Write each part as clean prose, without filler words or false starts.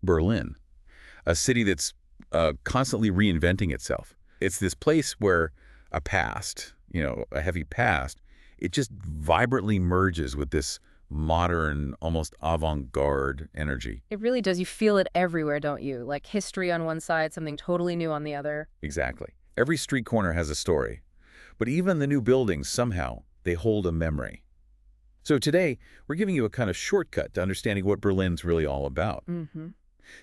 Berlin, a city that's constantly reinventing itself. It's this place where a past, a heavy past, it just vibrantly merges with this modern, almost avant-garde energy. It really does. You feel it everywhere, don't you? Like history on one side, something totally new on the other. Exactly. Every street corner has a story. But even the new buildings, somehow, they hold a memory. So today, we're giving you a kind of shortcut to understanding what Berlin's really all about.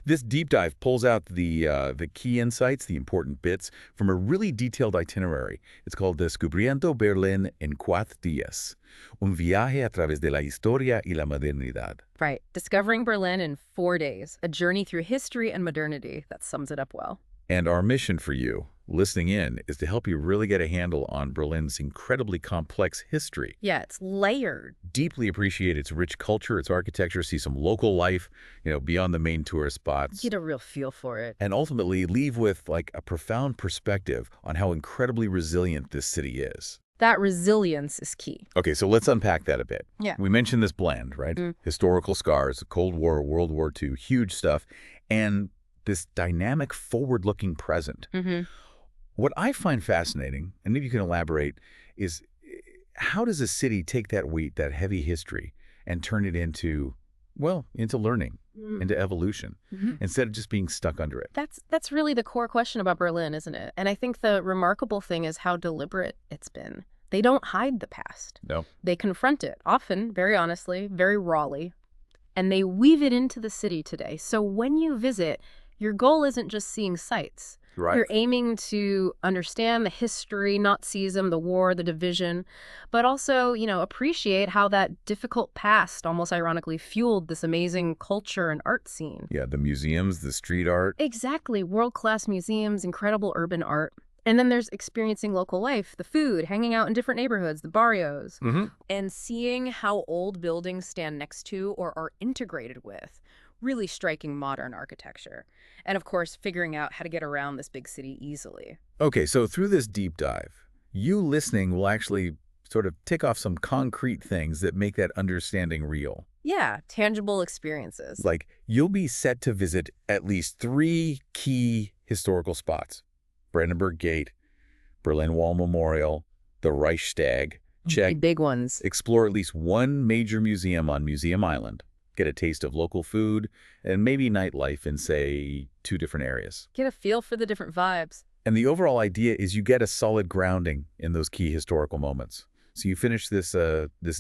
This deep dive pulls out the key insights, the important bits, from a really detailed itinerary. It's called Descubriendo Berlin en 4 días, un viaje a través de la historia y la modernidad. Right. Discovering Berlin in 4 days, a journey through history and modernity. That sums it up well. And our mission for you, listening in, is to help you really get a handle on Berlin's incredibly complex history. Yeah, it's layered. Deeply appreciate its rich culture, its architecture, see some local life, beyond the main tourist spots. Get a real feel for it. And ultimately leave with a profound perspective on how incredibly resilient this city is. That resilience is key. Okay, so let's unpack that a bit. Yeah. We mentioned this blend, right? Historical scars, Cold War, World War II, huge stuff, and this dynamic, forward-looking present. What I find fascinating, and maybe you can elaborate, is how does a city take that weight, that heavy history, and turn it into learning, into evolution, instead of just being stuck under it? That's really the core question about Berlin, isn't it? And I think the remarkable thing is how deliberate it's been. They don't hide the past. No. They confront it, often, very honestly, very rawly, and they weave it into the city today. So when you visit, your goal isn't just seeing sights. Right. You're aiming to understand the history, Nazism, the war, the division, but also, appreciate how that difficult past almost ironically fueled this amazing culture and art scene. Yeah, the museums, the street art. Exactly. World-class museums, incredible urban art. And then there's experiencing local life, the food, hanging out in different neighborhoods, the barrios, and seeing how old buildings stand next to or are integrated with really striking modern architecture. And of course, figuring out how to get around this big city easily. Okay, so through this deep dive, you listening will actually sort of tick off some concrete things that make that understanding real. Yeah, tangible experiences. Like, you'll be set to visit at least 3 key historical spots. Brandenburg Gate, Berlin Wall Memorial, the Reichstag. Check. Big ones. Explore at least 1 major museum on Museum Island. Get a taste of local food, and maybe nightlife in, say, 2 different areas. Get a feel for the different vibes. And the overall idea is you get a solid grounding in those key historical moments. So you finish this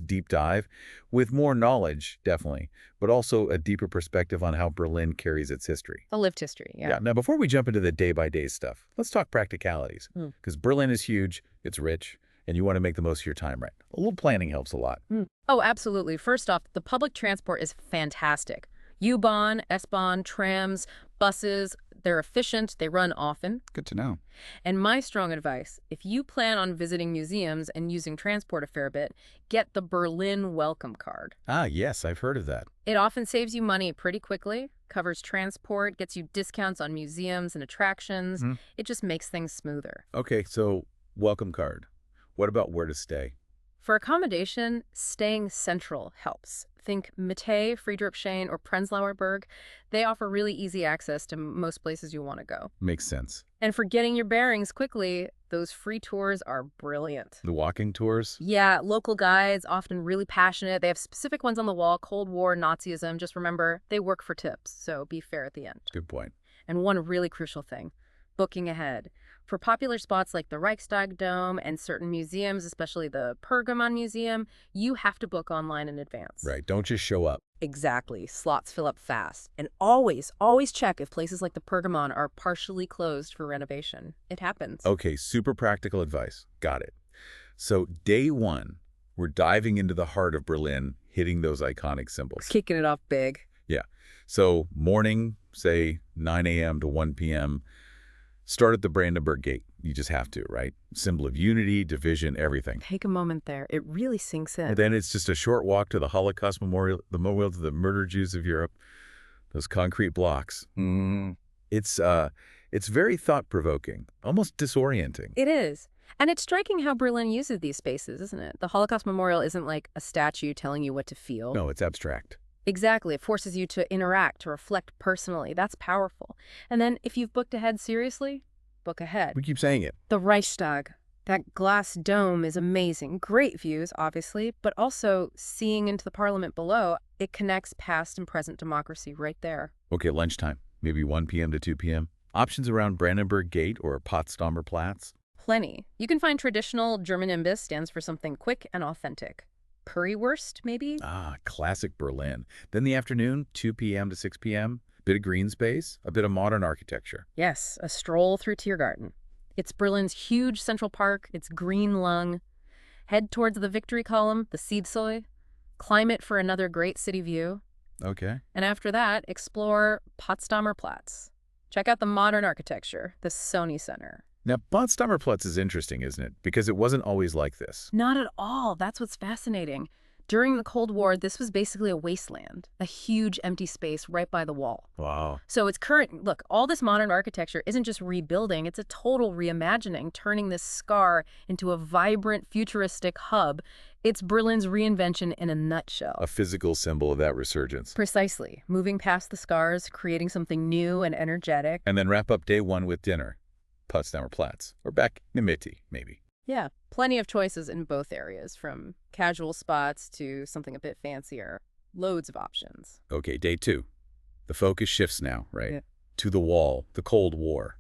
deep dive with more knowledge, definitely, but also a deeper perspective on how Berlin carries its history. A lived history, yeah. Now, before we jump into the day-by-day stuff, let's talk practicalities. Because Berlin is huge, it's rich, and you want to make the most of your time, right? A little planning helps a lot. Oh, absolutely. First off, the public transport is fantastic. U-Bahn, S-Bahn, trams, buses, they're efficient, they run often. Good to know. And my strong advice, if you plan on visiting museums and using transport a fair bit, get the Berlin Welcome Card. Ah, yes, I've heard of that. It often saves you money pretty quickly, covers transport, gets you discounts on museums and attractions. It just makes things smoother. Okay, so welcome card. What about where to stay? For accommodation, staying central helps. Think Mitte, Friedrichshain, or Prenzlauer Berg. They offer really easy access to most places you want to go. Makes sense. And for getting your bearings quickly, those free tours are brilliant. The walking tours? Yeah, local guides, often really passionate. They have specific ones on the wall, Cold War, Nazism. Just remember, they work for tips, so be fair at the end. Good point. And one really crucial thing, booking ahead. For popular spots like the Reichstag Dome and certain museums, especially the Pergamon Museum, you have to book online in advance. Right, don't just show up. Exactly. Slots fill up fast. And always, always check if places like the Pergamon are partially closed for renovation. It happens. Okay, super practical advice. Got it. So day 1, we're diving into the heart of Berlin, hitting those iconic symbols. Kicking it off big. Yeah. So morning, say 9 a.m. to 1 p.m., start at the Brandenburg Gate. You just have to, right? Symbol of unity, division, everything. Take a moment there. It really sinks in. And then it's just a short walk to the Holocaust Memorial, the memorial to the murdered Jews of Europe, those concrete blocks. It's very thought-provoking, almost disorienting. It is. And it's striking how Berlin uses these spaces, isn't it? The Holocaust Memorial isn't like a statue telling you what to feel. No, it's abstract. Exactly. It forces you to interact, to reflect personally. That's powerful. And then if you've booked ahead seriously, book ahead. We keep saying it. The Reichstag. That glass dome is amazing. Great views, obviously, but also seeing into the parliament below, it connects past and present democracy right there. Okay, lunchtime, maybe 1 p.m. to 2 p.m. Options around Brandenburg Gate or Potsdamer Platz? Plenty. You can find traditional German Imbiss stands for something quick and authentic. Currywurst, maybe? Ah, classic Berlin. Then the afternoon, 2 p.m. to 6 p.m. Bit of green space, a bit of modern architecture. Yes, a stroll through Tiergarten. It's Berlin's huge central park, its green lung. Head towards the Victory Column, the Siedsäule. Climb it for another great city view. Okay. And after that, explore Potsdamer Platz. Check out the modern architecture, the Sony Center. Now, Potsdamer Platz is interesting, isn't it? Because it wasn't always like this. Not at all. That's what's fascinating. During the Cold War, this was basically a wasteland, a huge empty space right by the wall. Wow. So its current, look, all this modern architecture isn't just rebuilding, it's a total reimagining, turning this scar into a vibrant, futuristic hub. It's Berlin's reinvention in a nutshell. A physical symbol of that resurgence. Precisely. Moving past the scars, creating something new and energetic. And then wrap up day one with dinner. Potsdamer Platz. Or back in the Mitte, maybe. Yeah, plenty of choices in both areas, from casual spots to something a bit fancier. Loads of options. Okay, day two. The focus shifts now, right? Yeah. To the wall, the Cold War.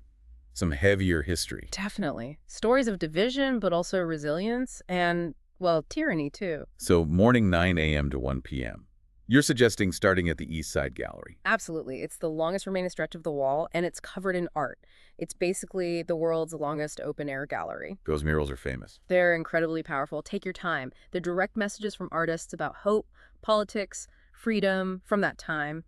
Some heavier history. Definitely. Stories of division, but also resilience and, well, tyranny, too. So morning 9 a.m. to 1 p.m. You're suggesting starting at the East Side Gallery. Absolutely. It's the longest remaining stretch of the wall, and it's covered in art. It's basically the world's longest open-air gallery. Those murals are famous. They're incredibly powerful. Take your time. They're direct messages from artists about hope, politics, freedom from that time.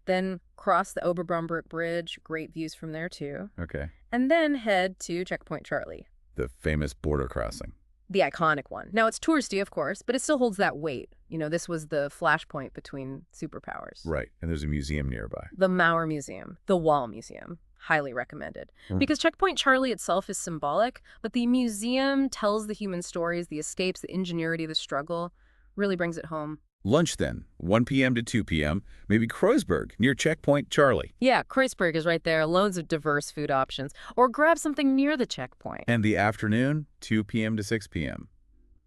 Then cross the Oberbromberg Bridge. Great views from there, too. Okay. And then head to Checkpoint Charlie. The famous border crossing. The iconic one. Now, it's touristy, of course, but it still holds that weight. You know, this was the flashpoint between superpowers. Right. And there's a museum nearby. The Mauer Museum, the Wall Museum. Highly recommended. Because Checkpoint Charlie itself is symbolic, but the museum tells the human stories, the escapes, the ingenuity, the struggle. Really brings it home. Lunch then, 1 p.m. to 2 p.m., maybe Kreuzberg, near Checkpoint Charlie. Yeah, Kreuzberg is right there. Loads of diverse food options. Or grab something near the checkpoint. And the afternoon, 2 p.m. to 6 p.m.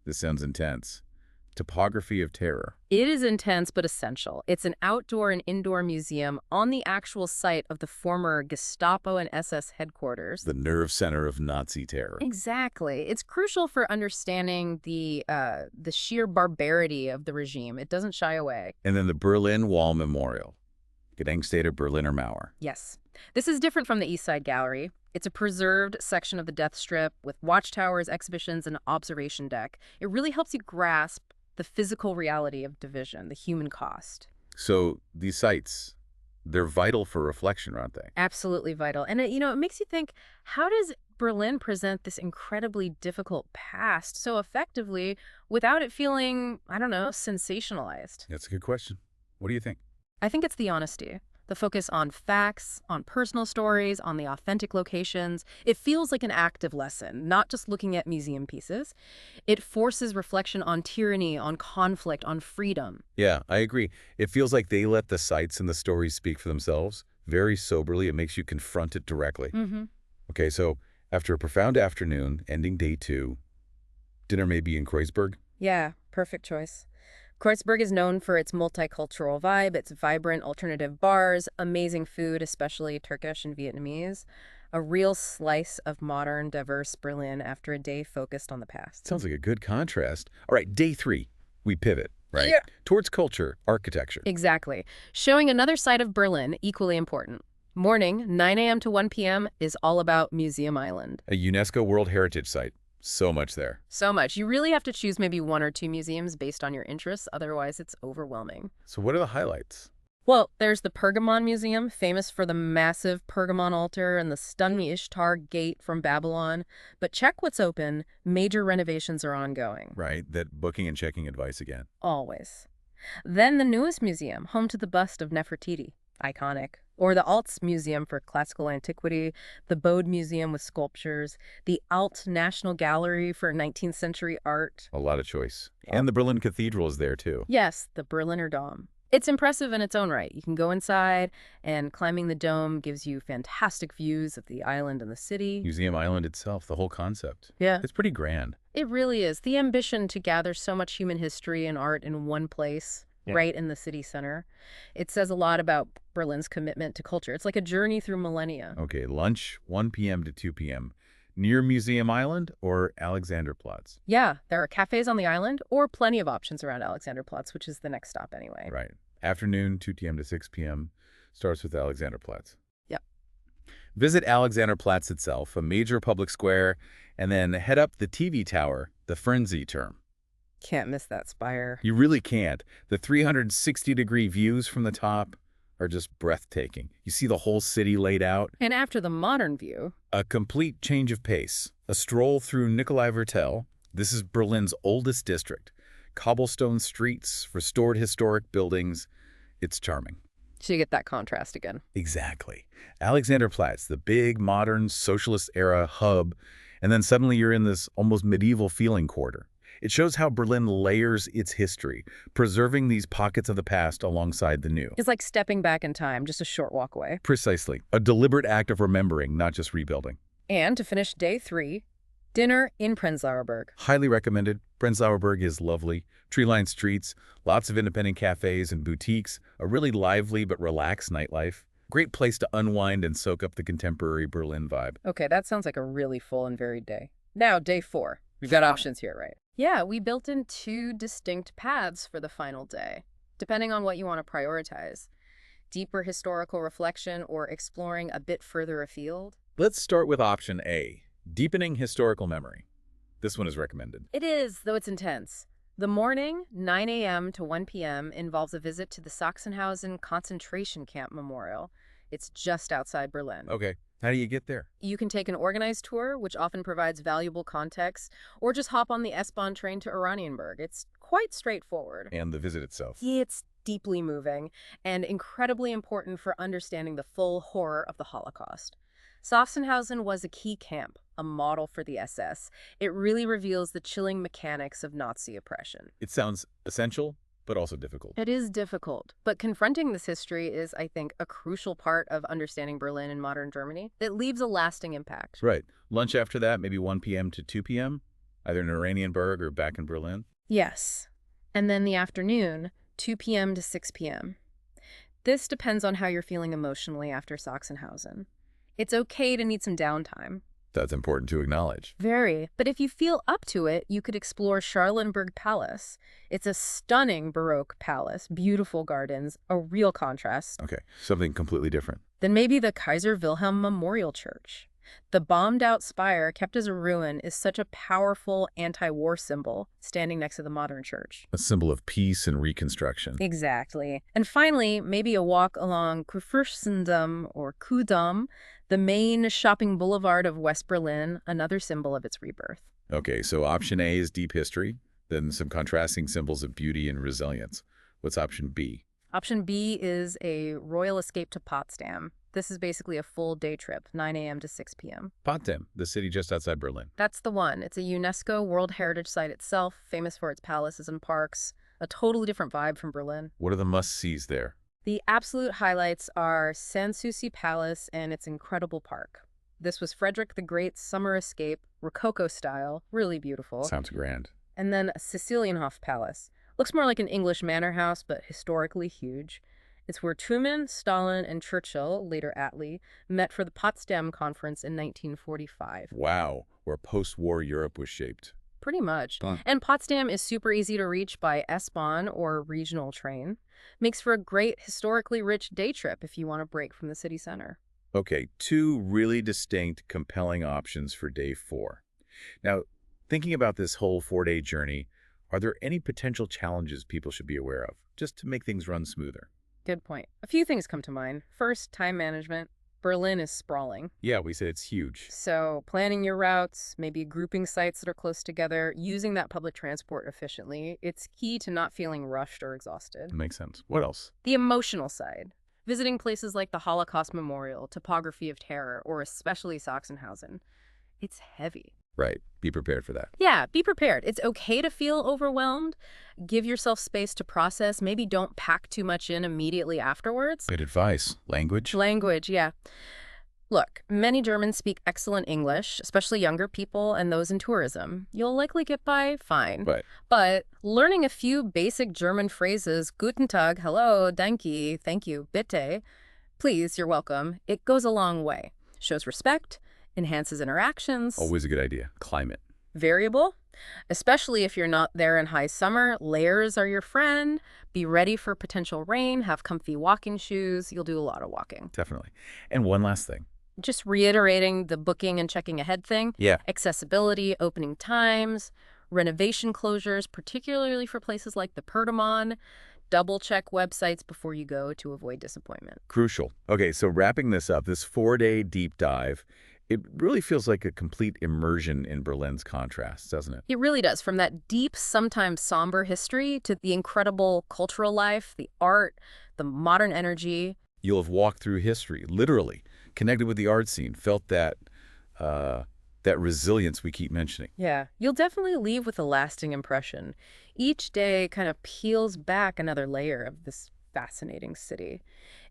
This sounds intense. Topography of terror. It is intense but essential. It's an outdoor and indoor museum on the actual site of the former Gestapo and SS headquarters. The nerve center of Nazi terror. Exactly. It's crucial for understanding the sheer barbarity of the regime. It doesn't shy away. And then the Berlin Wall Memorial. Gedenkstätte Berliner Mauer. Yes. This is different from the East Side Gallery. It's a preserved section of the death strip with watchtowers, exhibitions, and an observation deck. It really helps you grasp the physical reality of division, the human cost. So these sites, they're vital for reflection, aren't they? Absolutely vital. And, it makes you think, how does Berlin present this incredibly difficult past so effectively without it feeling, I don't know, sensationalized? That's a good question. What do you think? I think it's the honesty. The focus on facts, on personal stories, on the authentic locations. It feels like an active lesson, not just looking at museum pieces. It forces reflection on tyranny, on conflict, on freedom. Yeah, I agree. It feels like they let the sites and the stories speak for themselves. Very soberly, it makes you confront it directly. Okay, so after a profound afternoon, ending day two, dinner may be in Kreuzberg? Yeah, perfect choice. Kreuzberg is known for its multicultural vibe, its vibrant alternative bars, amazing food, especially Turkish and Vietnamese, a real slice of modern, diverse Berlin after a day focused on the past. Sounds like a good contrast. All right, day three, we pivot, right? Yeah. Towards culture, architecture. Exactly. Showing another side of Berlin, equally important. Morning, 9 a.m. to 1 p.m. is all about Museum Island. A UNESCO World Heritage Site. So much there. So much. You really have to choose maybe one or two museums based on your interests, otherwise it's overwhelming. So what are the highlights? Well, there's the Pergamon Museum, famous for the massive Pergamon altar and the stunning Ishtar Gate from Babylon. But check what's open. Major renovations are ongoing. Right, that booking and checking advice again. Always. Then the newest museum, home to the bust of Nefertiti. Iconic. Or the Alts Museum for Classical Antiquity, the Bode Museum with sculptures, the Alt National Gallery for 19th century art. A lot of choice. And the Berlin Cathedral is there, too. Yes, the Berliner Dom. It's impressive in its own right. You can go inside, and climbing the dome gives you fantastic views of the island and the city. Museum Island itself, the whole concept. Yeah. It's pretty grand. It really is. The ambition to gather so much human history and art in one place, right in the city center. It says a lot about Berlin's commitment to culture. It's like a journey through millennia. Okay, lunch, 1 p.m. to 2 p.m. Near Museum Island or Alexanderplatz? Yeah, there are cafes on the island or plenty of options around Alexanderplatz, which is the next stop anyway. Right. Afternoon, 2 p.m. to 6 p.m. starts with Alexanderplatz. Yep. Visit Alexanderplatz itself, a major public square, and then head up the TV tower, the Frenzy term. Can't miss that spire. You really can't. The 360-degree views from the top are just breathtaking. You see the whole city laid out. And after the modern view, A complete change of pace. A stroll through Nikolai Viertel. This is Berlin's oldest district. Cobblestone streets, restored historic buildings. It's charming. so you get that contrast again. Exactly. Alexanderplatz, the big, modern, socialist-era hub, and then suddenly you're in this almost medieval feeling quarter. It shows how Berlin layers its history, preserving these pockets of the past alongside the new. It's like stepping back in time, just a short walk away. Precisely. A deliberate act of remembering, not just rebuilding. And to finish day 3, dinner in Prenzlauer Berg. Highly recommended. Prenzlauer Berg is lovely. Tree-lined streets, lots of independent cafes and boutiques, a really lively but relaxed nightlife. Great place to unwind and soak up the contemporary Berlin vibe. Okay, that sounds like a really full and varied day. Now, day 4. We've got options here, right? Yeah, we built in 2 distinct paths for the final day, depending on what you want to prioritize. Deeper historical reflection or exploring a bit further afield. Let's start with option A, deepening historical memory. This one is recommended. It is, though it's intense. The morning, 9 a.m. to 1 p.m., involves a visit to the Sachsenhausen concentration camp memorial. It's just outside Berlin. Okay, how do you get there? You can take an organized tour, which often provides valuable context, or just hop on the S-Bahn train to Oranienburg. It's quite straightforward. And the visit itself. It's deeply moving and incredibly important for understanding the full horror of the Holocaust. Sachsenhausen was a key camp, a model for the SS. It really reveals the chilling mechanics of Nazi oppression. It sounds essential, but also difficult. It is difficult, but confronting this history is, I think, a crucial part of understanding Berlin and modern Germany that leaves a lasting impact. Right. Lunch after that, maybe 1 p.m. to 2 p.m., either in Oranienburg or back in Berlin. Yes. And then the afternoon, 2 p.m. to 6 p.m. This depends on how you're feeling emotionally after Sachsenhausen. It's okay to need some downtime. That's important to acknowledge. Very. But if you feel up to it, you could explore Charlottenburg Palace. It's a stunning Baroque palace, beautiful gardens, a real contrast. Okay, something completely different. Then maybe the Kaiser Wilhelm Memorial Church. The bombed-out spire, kept as a ruin, is such a powerful anti-war symbol, standing next to the modern church. A symbol of peace and reconstruction. Exactly. And finally, maybe a walk along Kurfürstendamm or Kudamm, the main shopping boulevard of West Berlin, another symbol of its rebirth. Okay, so option A is deep history, then some contrasting symbols of beauty and resilience. What's option B? Option B is a royal escape to Potsdam. This is basically a full day trip, 9 a.m. to 6 p.m. Potsdam, the city just outside Berlin. That's the one. It's a UNESCO World Heritage Site itself, famous for its palaces and parks. A totally different vibe from Berlin. What are the must-sees there? The absolute highlights are Sanssouci Palace and its incredible park. This was Frederick the Great's summer escape, Rococo style, really beautiful. Sounds grand. And then Sicilienhof Palace. Looks more like an English manor house, but historically huge. It's where Truman, Stalin, and Churchill, later Attlee, met for the Potsdam Conference in 1945. Wow, where post-war Europe was shaped. Pretty much. Fun. And Potsdam is super easy to reach by S-Bahn or regional train. Makes for a great, historically rich day trip if you want a break from the city center. Okay, 2 really distinct, compelling options for day 4. Now, thinking about this whole 4-day journey, are there any potential challenges people should be aware of, just to make things run smoother? Good point. A few things come to mind. First, time management. Berlin is sprawling. Yeah, we said it's huge. So planning your routes, maybe grouping sites that are close together, using that public transport efficiently, it's key to not feeling rushed or exhausted. Makes sense. What else? The emotional side. Visiting places like the Holocaust Memorial, Topography of Terror, or especially Sachsenhausen. It's heavy. Right. Be prepared for that. Yeah, be prepared. It's okay to feel overwhelmed. Give yourself space to process. Maybe don't pack too much in immediately afterwards. Good advice. Language? Language, yeah. Look, many Germans speak excellent English, especially younger people and those in tourism. You'll likely get by fine. Right. But learning a few basic German phrases, Guten Tag, hello, danke, thank you, bitte, please, you're welcome, it goes a long way. Shows respect, enhances interactions. Always a good idea. Climate. Variable, especially if you're not there in high summer. Layers are your friend. Be ready for potential rain. Have comfy walking shoes. You'll do a lot of walking. Definitely. And one last thing. Just reiterating the booking and checking ahead thing. Yeah. Accessibility, opening times, renovation closures, particularly for places like the Perdaman. Double-check websites before you go to avoid disappointment. Crucial. Okay, so wrapping this up, this 4-day deep dive, it really feels like a complete immersion in Berlin's contrasts, doesn't it? It really does. From that deep, sometimes somber history to the incredible cultural life, the art, the modern energy. You'll have walked through history, literally, connected with the art scene, felt that resilience we keep mentioning. Yeah, you'll definitely leave with a lasting impression. Each day kind of peels back another layer of this fascinating city.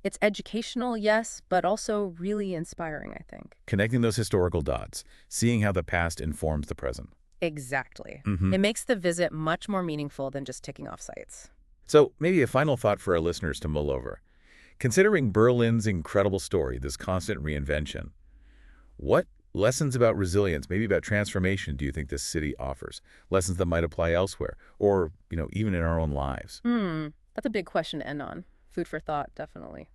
It's educational, yes, but also really inspiring, I think. Connecting those historical dots, seeing how the past informs the present. Exactly. Mm-hmm. It makes the visit much more meaningful than just ticking off sites. So maybe a final thought for our listeners to mull over. Considering Berlin's incredible story, this constant reinvention, what lessons about resilience, maybe about transformation, do you think this city offers? Lessons that might apply elsewhere, or, even in our own lives? That's a big question to end on. Food for thought, definitely.